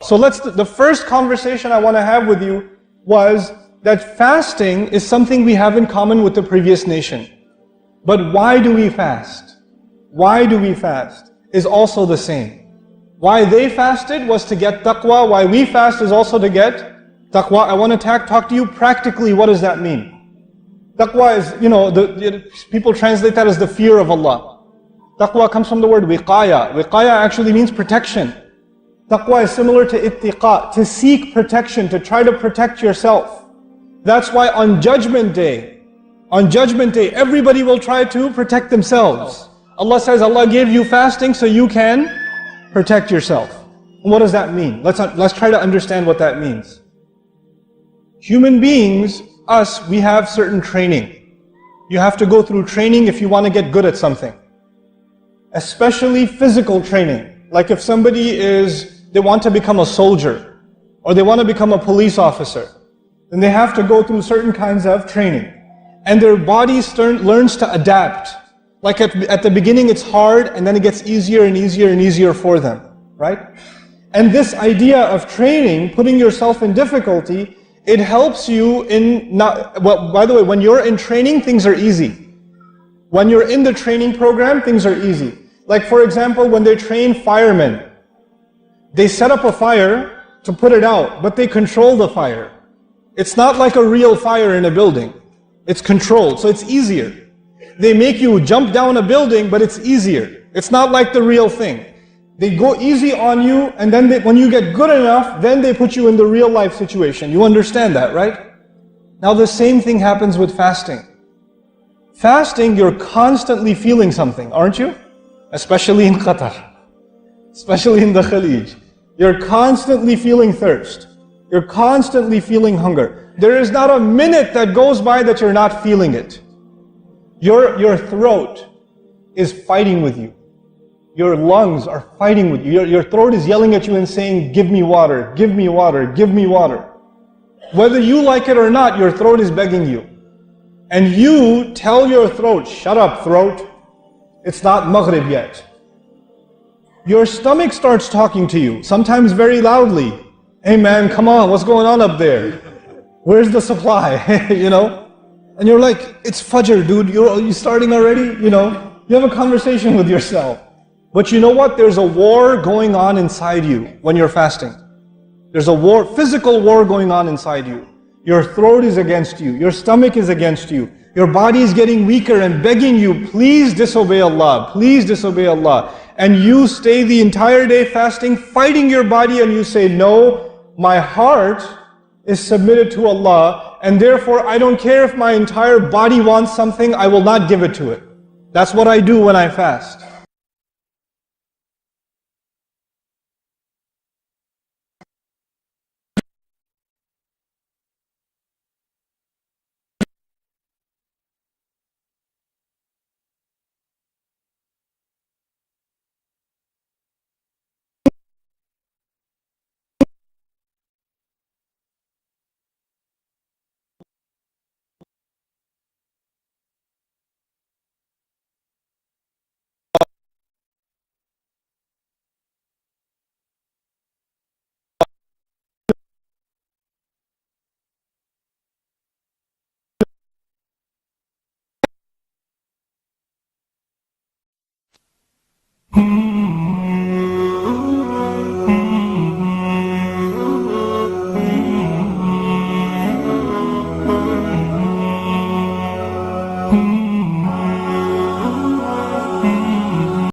So the first conversation I want to have with you was that fasting is something we have in common with the previous nation. But why do we fast? Why do we fast is also the same. Why they fasted was to get taqwa. Why we fast is also to get taqwa. I want to talk to you practically. What does that mean? Taqwa is, people translate that as the fear of Allah. Taqwa comes from the word wiqaya. Wiqaya actually means protection. Taqwa is similar to ittiqa, to seek protection, to try to protect yourself. That's why on Judgment Day, everybody will try to protect themselves. Allah says, Allah gave you fasting so you can protect yourself. What does that mean? Let's try to understand what that means. Human beings, we have certain training. You have to go through training if you want to get good at something. Especially physical training. Like if somebody they want to become a soldier, or they want to become a police officer, then they have to go through certain kinds of training. And their body learns to adapt. Like at the beginning it's hard, and then it gets easier and easier and easier for them, right? And this idea of training, putting yourself in difficulty, it helps you by the way, when you're in training, things are easy. When you're in the training program, things are easy. Like for example, when they train firemen, they set up a fire to put it out, but they control the fire. It's not like a real fire in a building. It's controlled, so it's easier. They make you jump down a building, but it's easier. It's not like the real thing. They go easy on you, and then when you get good enough, then they put you in the real life situation. You understand that, right? Now the same thing happens with fasting. Fasting, you're constantly feeling something, aren't you? Especially in Qatar. Especially in the Khalij. You're constantly feeling thirst. You're constantly feeling hunger. There is not a minute that goes by that you're not feeling it. Your throat is fighting with you. Your lungs are fighting with you. Your throat is yelling at you and saying, give me water, give me water, give me water. Whether you like it or not, your throat is begging you. And you tell your throat, shut up throat, it's not Maghrib yet. Your stomach starts talking to you, sometimes very loudly. Hey man, come on, what's going on up there? Where's the supply? And you're like, it's Fajr, dude, you're starting already? You have a conversation with yourself. But you know what? There's a war going on inside you when you're fasting. There's a war, physical war going on inside you. Your throat is against you. Your stomach is against you. Your body is getting weaker and begging you, please disobey Allah. Please disobey Allah. And you stay the entire day fasting, fighting your body, and you say, no, my heart is submitted to Allah, and therefore I don't care if my entire body wants something, I will not give it to it. That's what I do when I fast.